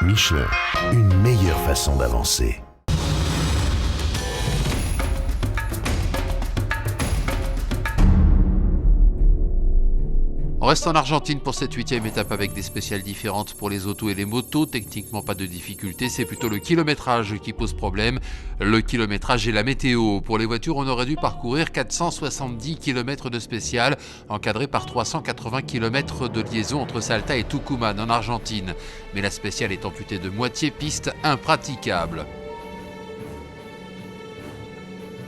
Michelin, une meilleure façon d'avancer. On reste en Argentine pour cette 8e étape avec des spéciales différentes pour les autos et les motos. Techniquement, pas de difficulté, c'est plutôt le kilométrage qui pose problème. Le kilométrage et la météo. Pour les voitures, on aurait dû parcourir 470 km de spécial, encadré par 380 km de liaison entre Salta et Tucumán en Argentine. Mais la spéciale est amputée de moitié, piste impraticable.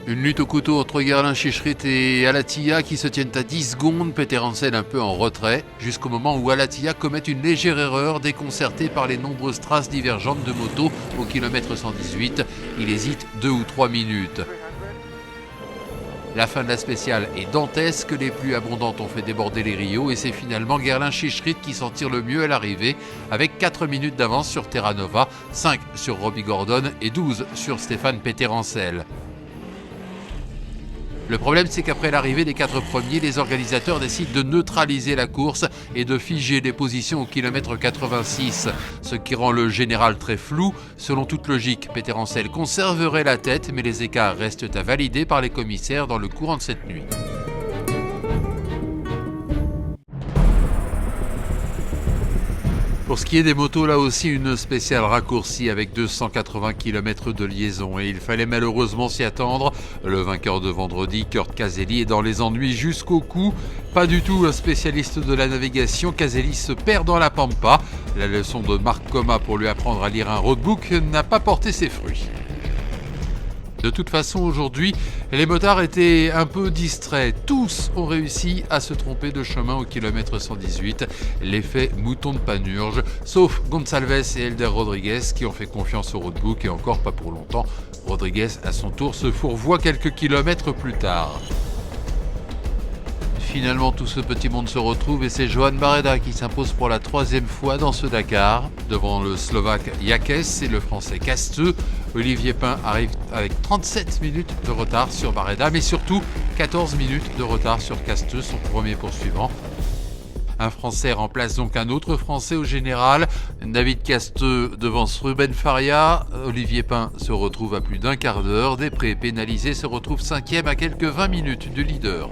Une lutte au couteau entre Gerlin Chichrit et Alatia qui se tiennent à 10 secondes, Peter Hansel un peu en retrait, jusqu'au moment où Alatia commet une légère erreur déconcertée par les nombreuses traces divergentes de motos au kilomètre 118. Il hésite 2 ou 3 minutes. La fin de la spéciale est dantesque, les pluies abondantes ont fait déborder les Rio et c'est finalement Gerlin Chichrit qui s'en tire le mieux à l'arrivée avec 4 minutes d'avance sur Terranova, 5 sur Robbie Gordon et 12 sur Stéphane Peter Hansel. Le problème, c'est qu'après l'arrivée des 4 premiers, les organisateurs décident de neutraliser la course et de figer les positions au kilomètre 86, ce qui rend le général très flou. Selon toute logique, Peter Hansel conserverait la tête, mais les écarts restent à valider par les commissaires dans le courant de cette nuit. Pour ce qui est des motos, là aussi une spéciale raccourcie avec 280 km de liaison et il fallait malheureusement s'y attendre. Le vainqueur de vendredi, Kurt Caselli, est dans les ennuis jusqu'au cou. Pas du tout un spécialiste de la navigation, Caselli se perd dans la pampa. La leçon de Marc Coma pour lui apprendre à lire un roadbook n'a pas porté ses fruits. De toute façon, aujourd'hui, les motards étaient un peu distraits. Tous ont réussi à se tromper de chemin au kilomètre 118. L'effet mouton de Panurge, sauf Gonçalves et Helder Rodriguez qui ont fait confiance au roadbook et encore pas pour longtemps. Rodriguez, à son tour, se fourvoie quelques kilomètres plus tard. Finalement, tout ce petit monde se retrouve et c'est Johan Barreda qui s'impose pour la 3e fois dans ce Dakar. Devant le Slovaque Jakes et le Français Casteux, Olivier Pain arrive avec 37 minutes de retard sur Barreda, mais surtout 14 minutes de retard sur Casteux, son premier poursuivant. Un Français remplace donc un autre Français au général. David Casteux devance Ruben Faria. Olivier Pain se retrouve à plus d'un quart d'heure. Després, pénalisé, se retrouve 5e à quelques 20 minutes du leader.